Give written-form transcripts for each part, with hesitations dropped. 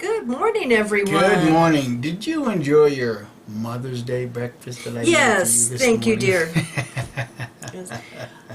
Good morning, everyone. Good morning. Did you enjoy your Mother's Day breakfast that I made Yes, for you this thank you, morning? dear. Yes.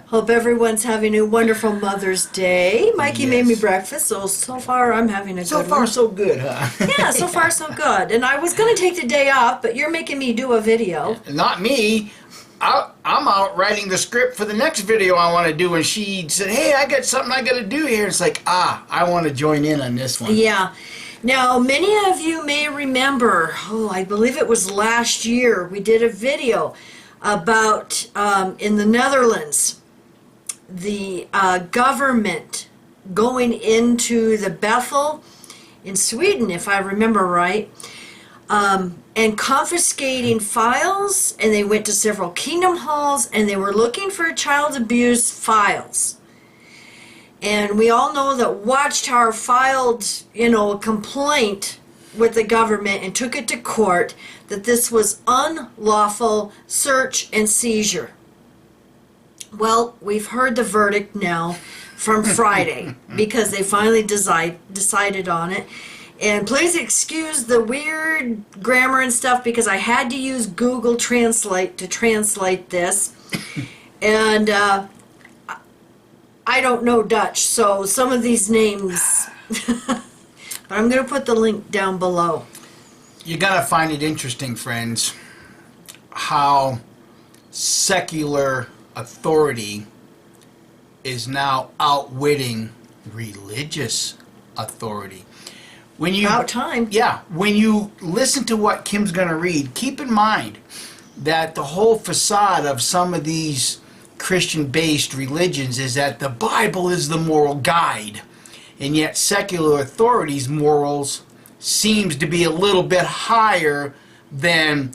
Hope everyone's having a wonderful Mother's Day. Mikey made me Yes. breakfast, so far I'm having a So good far, one. so good, huh? Yeah, so far so good. And I was going to take the day off, but you're making me do a video. Not me. I'm out writing the script for the next video I want to do, and she said, "Hey, I got something I got to do here." It's like, I want to join in on this one. Yeah. Now, many of you may remember, I believe it was last year, we did a video about, in the Netherlands, the government going into the Bethel in Sweden, if I remember right, and confiscating files, and they went to several kingdom halls, and they were looking for child abuse files. And we all know that Watchtower filed, a complaint with the government and took it to court that this was unlawful search and seizure. Well, we've heard the verdict now from Friday because they finally decided on it. And please excuse the weird grammar and stuff because I had to use Google Translate to translate this. And I don't know Dutch, so some of these names, but I'm going to put the link down below. You're gonna find it interesting, friends, how secular authority is now outwitting religious authority. When you, About time. Yeah, when you listen to what Kim's going to read, keep in mind that the whole facade of some of these Christian-based religions is that the Bible is the moral guide, and yet secular authorities' morals seems to be a little bit higher than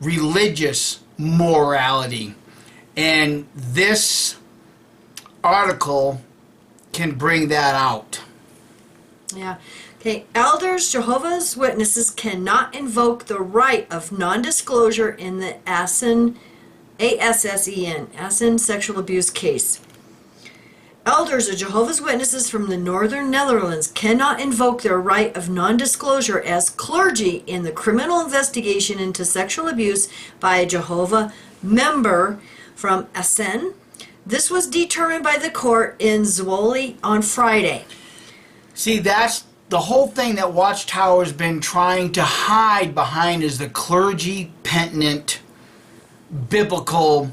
religious morality. And this article can bring that out. Yeah. Okay. Elders, Jehovah's Witnesses cannot invoke the right of non-disclosure in the ASSEN sexual abuse case. Elders of Jehovah's Witnesses from the Northern Netherlands cannot invoke their right of non-disclosure as clergy in the criminal investigation into sexual abuse by a Jehovah member from ASSEN. This was determined by the court in Zwolle on Friday. See, that's the whole thing that Watchtower's been trying to hide behind is the clergy penitent biblical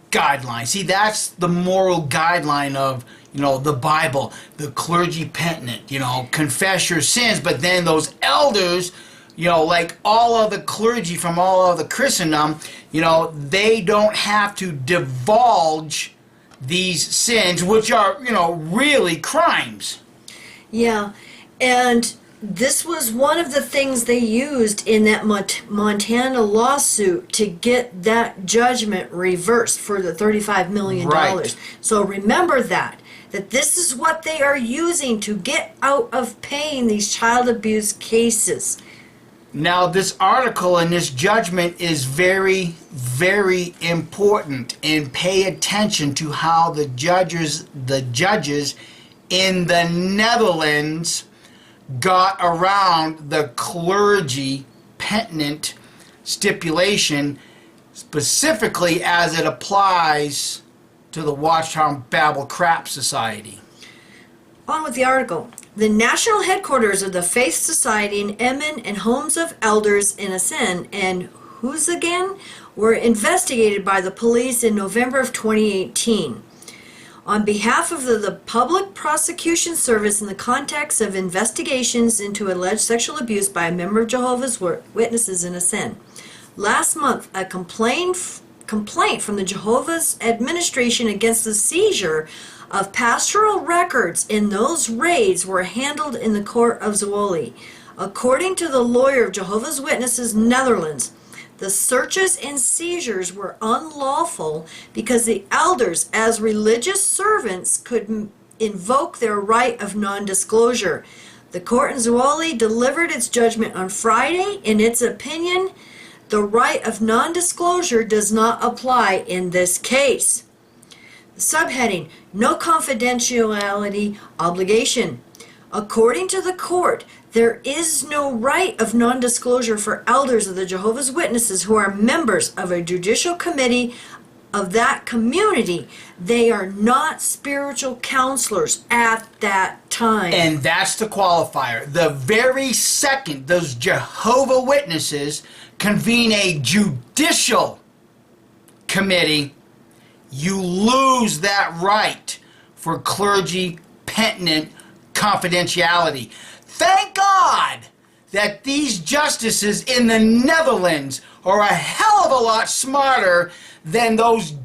guideline. See, that's the moral guideline of, the Bible. The clergy penitent, confess your sins, but then those elders, like all of the clergy from all of the Christendom, they don't have to divulge these sins, which are, really crimes. Yeah, and this was one of the things they used in that Montana lawsuit to get that judgment reversed for the $35 million. Right. So remember that this is what they are using to get out of paying these child abuse cases. Now, this article and this judgment is very, very important, and pay attention to how the judges in the Netherlands got around the clergy penitent stipulation, specifically as it applies to the Watchtower Babel Crap Society. On with the article. The national headquarters of the Faith Society in Emmen and homes of elders in Assen and Huizen were investigated by the police in November of 2018. On behalf of the Public Prosecution Service in the context of investigations into alleged sexual abuse by a member of Jehovah's Witnesses in Assen. Last month, a complaint from the Jehovah's administration against the seizure of pastoral records in those raids were handled in the court of Zwolle. According to the lawyer of Jehovah's Witnesses Netherlands, the searches and seizures were unlawful because the elders, as religious servants, could invoke their right of non-disclosure. The court in Zwolle delivered its judgment on Friday. In its opinion, the right of non-disclosure does not apply in this case. Subheading, no confidentiality obligation. According to the court, There is no right of non-disclosure for elders of the Jehovah's Witnesses who are members of a judicial committee of that community. They are not spiritual counselors at that time. And that's the qualifier. The very second those Jehovah Witnesses convene a judicial committee, you lose that right for clergy penitent confidentiality. Thank God that these justices in the Netherlands are a hell of a lot smarter than those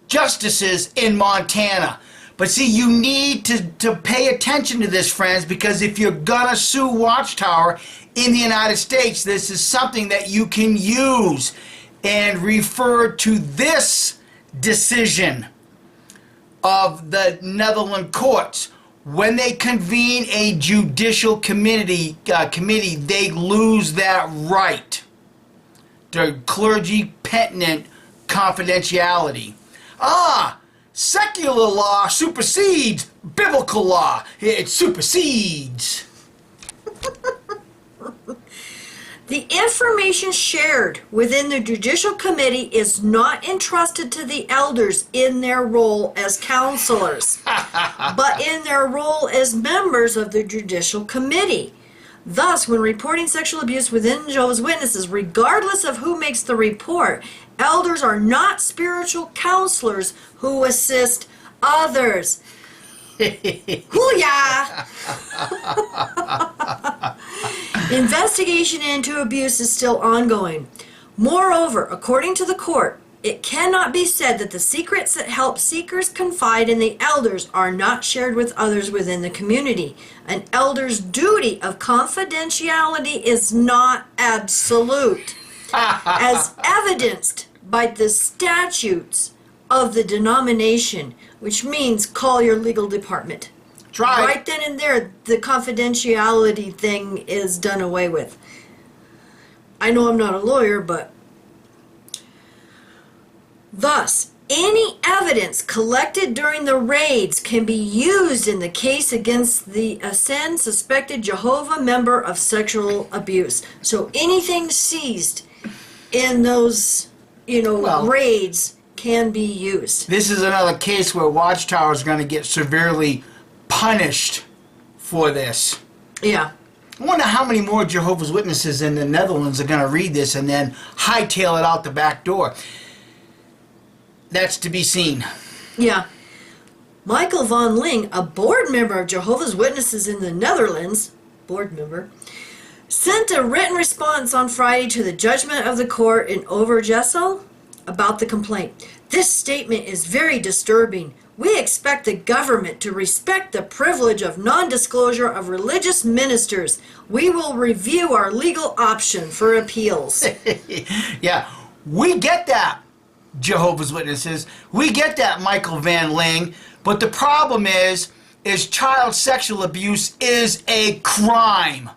justices in Montana. But see, you need to pay attention to this, friends, because if you're gonna sue Watchtower in the United States, this is something that you can use and refer to this decision of the Netherlands courts. When they convene a judicial committee, they lose that right to clergy penitent confidentiality. Secular law supersedes biblical law. It supersedes. The information shared within the judicial committee is not entrusted to the elders in their role as counselors, but in their role as members of the judicial committee. Thus, when reporting sexual abuse within Jehovah's Witnesses, regardless of who makes the report, elders are not spiritual counselors who assist others. Hoo-yah! Investigation into abuse is still ongoing. Moreover, according to the court, it cannot be said that the secrets that help seekers confide in the elders are not shared with others within the community. An elder's duty of confidentiality is not absolute, as evidenced by the statutes of the denomination, which means call your legal department. Try. Right then and there, the confidentiality thing is done away with. I know I'm not a lawyer, but thus, any evidence collected during the raids can be used in the case against the Ascend suspected Jehovah member of sexual abuse. So anything seized in those, raids can be used. This is another case where Watchtower is going to get severely punished for this. Yeah. I wonder how many more Jehovah's Witnesses in the Netherlands are going to read this and then hightail it out the back door. That's to be seen. Yeah. Michael von Ling, a board member of Jehovah's Witnesses in the Netherlands, sent a written response on Friday to the judgment of the court in Overijssel about the complaint. This statement is very disturbing. We expect the government to respect the privilege of non-disclosure of religious ministers. We will review our legal option for appeals. Yeah, we get that, Jehovah's Witnesses. We get that, Michael Van Ling. But the problem is child sexual abuse is a crime.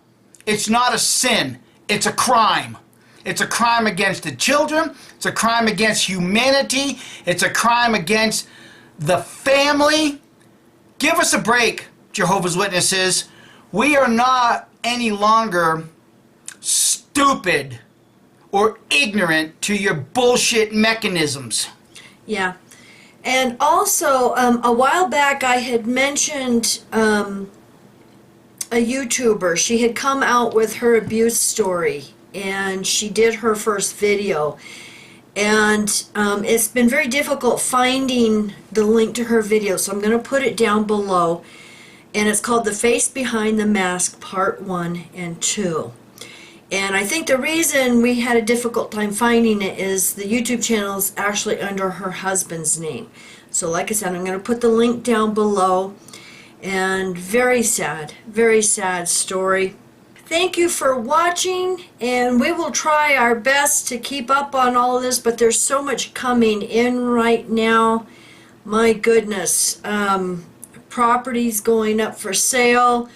It's not a sin. It's a crime. It's a crime against the children. It's a crime against humanity. It's a crime against the family. Give us a break, Jehovah's Witnesses. We are not any longer stupid or ignorant to your bullshit mechanisms. Yeah. And also, a while back I had mentioned a YouTuber. She had come out with her abuse story, and she did her first video. And it's been very difficult finding the link to her video, so I'm going to put it down below. And it's called The Face Behind the Mask, Part 1 and 2. And I think the reason we had a difficult time finding it is the YouTube channel is actually under her husband's name. So like I said, I'm going to put the link down below. And very sad story. Thank you for watching, and we will try our best to keep up on all of this, but there's so much coming in right now. My goodness. Properties going up for sale.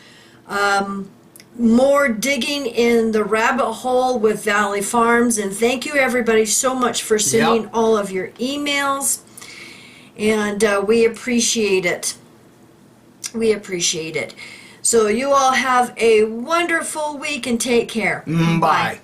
More digging in the rabbit hole with Valley Farms, and thank you everybody so much for sending all of your emails, and we appreciate it. We appreciate it. So you all have a wonderful week and take care. Bye.